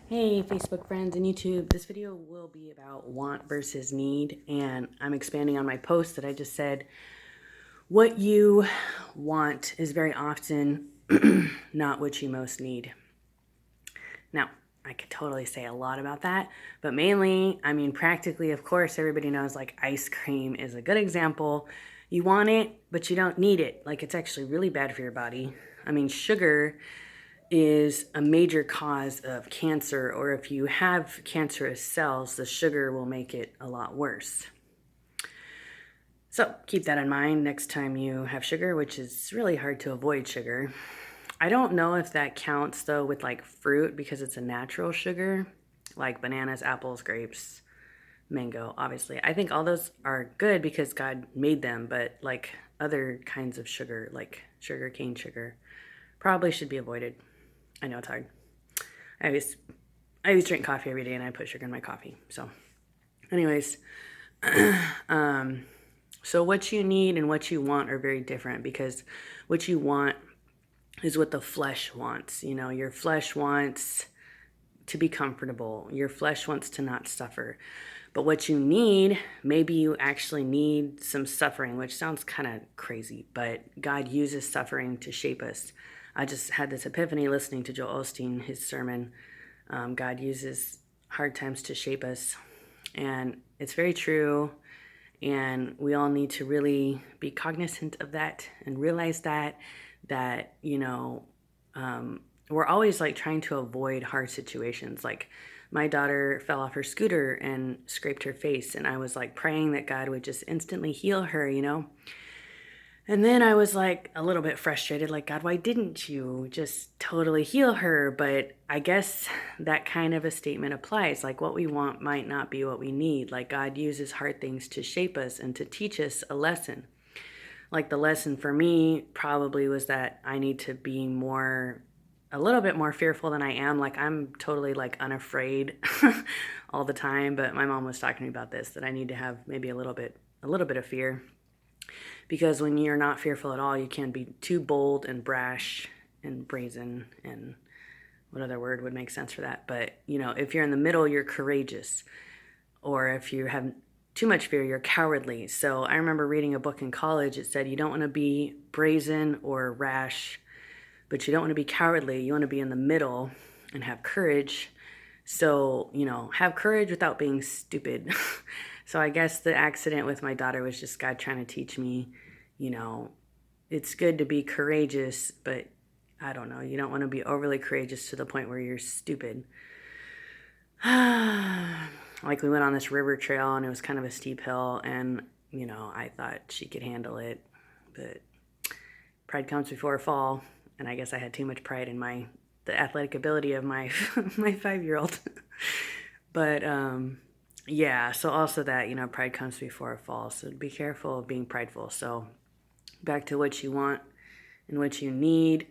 Hey, Facebook friends and YouTube. This video will be about want versus need, and I'm expanding on my post that I just said. What you want is very often not what you most need. Now, I could totally say a lot about that, but mainly, practically, of course, everybody knows like ice cream is a good example. You want it, but you don't need it. Like, it's actually really bad for your body. Sugar is a major cause of cancer, or if you have cancerous cells, the sugar will make it a lot worse. So keep that in mind next time you have sugar, which is really hard to avoid sugar. I don't know if that counts though with like fruit because it's a natural sugar, like bananas, apples, grapes, mango, obviously. I think all those are good because God made them, but like other kinds of sugar, like sugar cane sugar, probably should be avoided. I know it's hard. I always drink coffee every day and I put sugar in my coffee. So anyways, so what you need and what you want are very different because what you want is what the flesh wants. Your flesh wants to be comfortable. Your flesh wants to not suffer. But what you need, maybe you actually need some suffering, which sounds kind of crazy, but God uses suffering to shape us. I just had this epiphany listening to Joel Osteen, his sermon. God uses hard times to shape us. And it's very true. And we all need to really be cognizant of that and realize that, we're always like trying to avoid hard situations. Like my daughter fell off her scooter and scraped her face. And I was like praying that God would just instantly heal her. And then I was like a little bit frustrated, like, God, why didn't you just totally heal her? But I guess that kind of a statement applies. Like, what we want might not be what we need. Like, God uses hard things to shape us and to teach us a lesson. Like, the lesson for me probably was that I need to be a little bit more fearful than I am. Like, I'm totally like unafraid all the time. But my mom was talking to me about this, that I need to have maybe a little bit of fear. Because when you're not fearful at all, you can be too bold and brash and brazen, and what other word would make sense for that? But, if you're in the middle, you're courageous. Or if you have too much fear, you're cowardly. So I remember reading a book in college. It said you don't want to be brazen or rash, but you don't want to be cowardly. You want to be in the middle and have courage. So, have courage without being stupid. So I guess the accident with my daughter was just God trying to teach me, it's good to be courageous, but I don't know, you don't want to be overly courageous to the point where you're stupid. Like we went on this river trail and it was kind of a steep hill and, I thought she could handle it, but pride comes before a fall. And I guess I had too much pride in the athletic ability of my my 5-year-old. But yeah, so also that, pride comes before a fall. So be careful of being prideful. So back to what you want and what you need.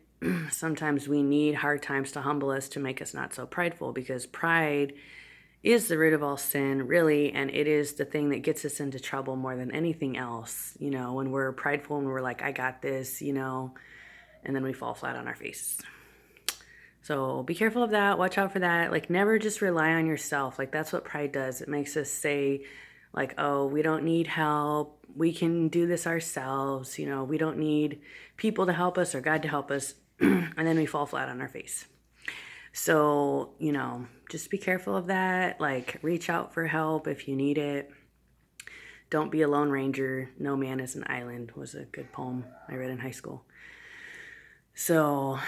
Sometimes we need hard times to humble us to make us not so prideful, because pride is the root of all sin, really, and it is the thing that gets us into trouble more than anything else. When we're prideful and we're like, I got this, and then we fall flat on our face. So be careful of that. Watch out for that. Like, never just rely on yourself. Like, that's what pride does. It makes us say, like, oh, we don't need help. We can do this ourselves. We don't need people to help us or God to help us. And then we fall flat on our face. So, just be careful of that. Like, reach out for help if you need it. Don't be a lone ranger. No man is an island was a good poem I read in high school. So,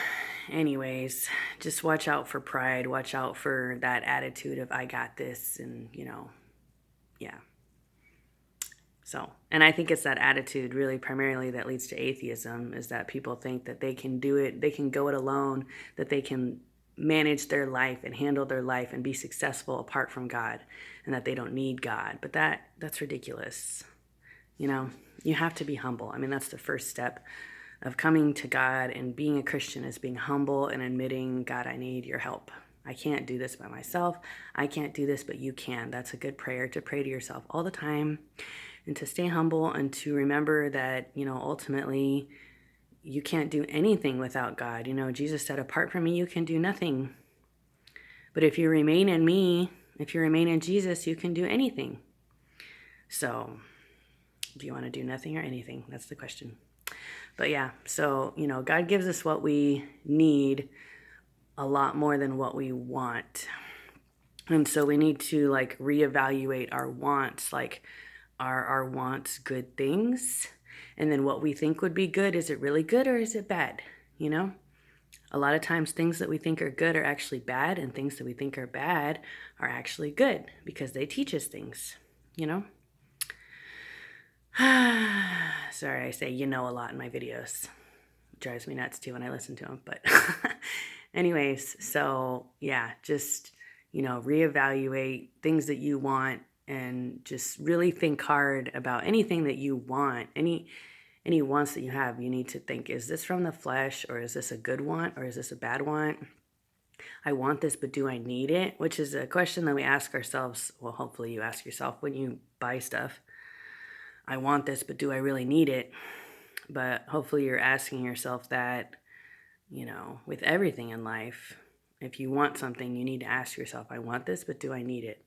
anyways, just watch out for pride. Watch out for that attitude of I got this, and yeah. So, and I think it's that attitude really primarily that leads to atheism, is that people think that they can do it, they can go it alone, that they can manage their life and handle their life and be successful apart from God, and that they don't need God. But that's ridiculous. You have to be humble. That's the first step of coming to God and being a Christian, is being humble and admitting, God, I need your help. I can't do this by myself. I can't do this, but you can. That's a good prayer to pray to yourself all the time, and to stay humble and to remember that, ultimately you can't do anything without God. Jesus said, apart from me, you can do nothing. But if you remain in me, if you remain in Jesus, you can do anything. So, do you want to do nothing or anything? That's the question. But yeah, so, God gives us what we need a lot more than what we want. And so we need to reevaluate our wants. Are our wants good things? And then what we think would be good, is it really good or is it bad? A lot of times things that we think are good are actually bad, and things that we think are bad are actually good because they teach us things, Sorry, I say a lot in my videos. It drives me nuts too when I listen to them. But anyways, so yeah, just, reevaluate things that you want and just really think hard about anything that you want. Any wants that you have, you need to think, is this from the flesh, or is this a good want, or is this a bad want? I want this, but do I need it? Which is a question that we ask ourselves. Well, hopefully you ask yourself when you buy stuff. I want this, but do I really need it? But hopefully you're asking yourself that, with everything in life. If you want something, you need to ask yourself, I want this, but do I need it?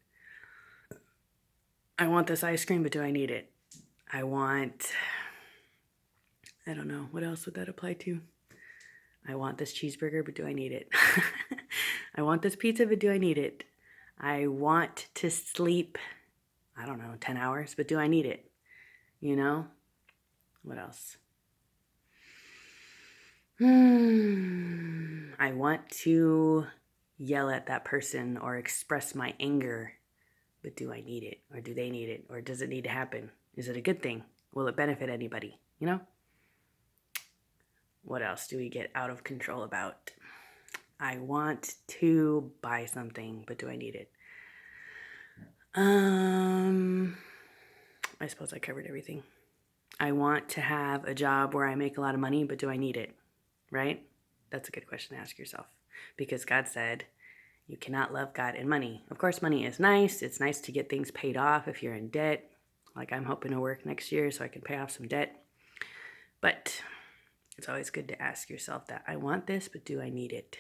I want this ice cream, but do I need it? I don't know, what else would that apply to? I want this cheeseburger, but do I need it? I want this pizza, but do I need it? I want to sleep, 10 hours, but do I need it? What else? I want to yell at that person or express my anger, but do I need it? Or do they need it? Or does it need to happen? Is it a good thing? Will it benefit anybody? What else do we get out of control about? I want to buy something, but do I need it? I suppose I covered everything. I want to have a job where I make a lot of money, but do I need it? Right? That's a good question to ask yourself, because God said you cannot love God and money. Of course, money is nice. It's nice to get things paid off if you're in debt. Like I'm hoping to work next year so I can pay off some debt. But it's always good to ask yourself that. I want this, but do I need it?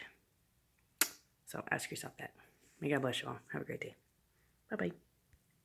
So ask yourself that. May God bless you all. Have a great day. Bye-bye.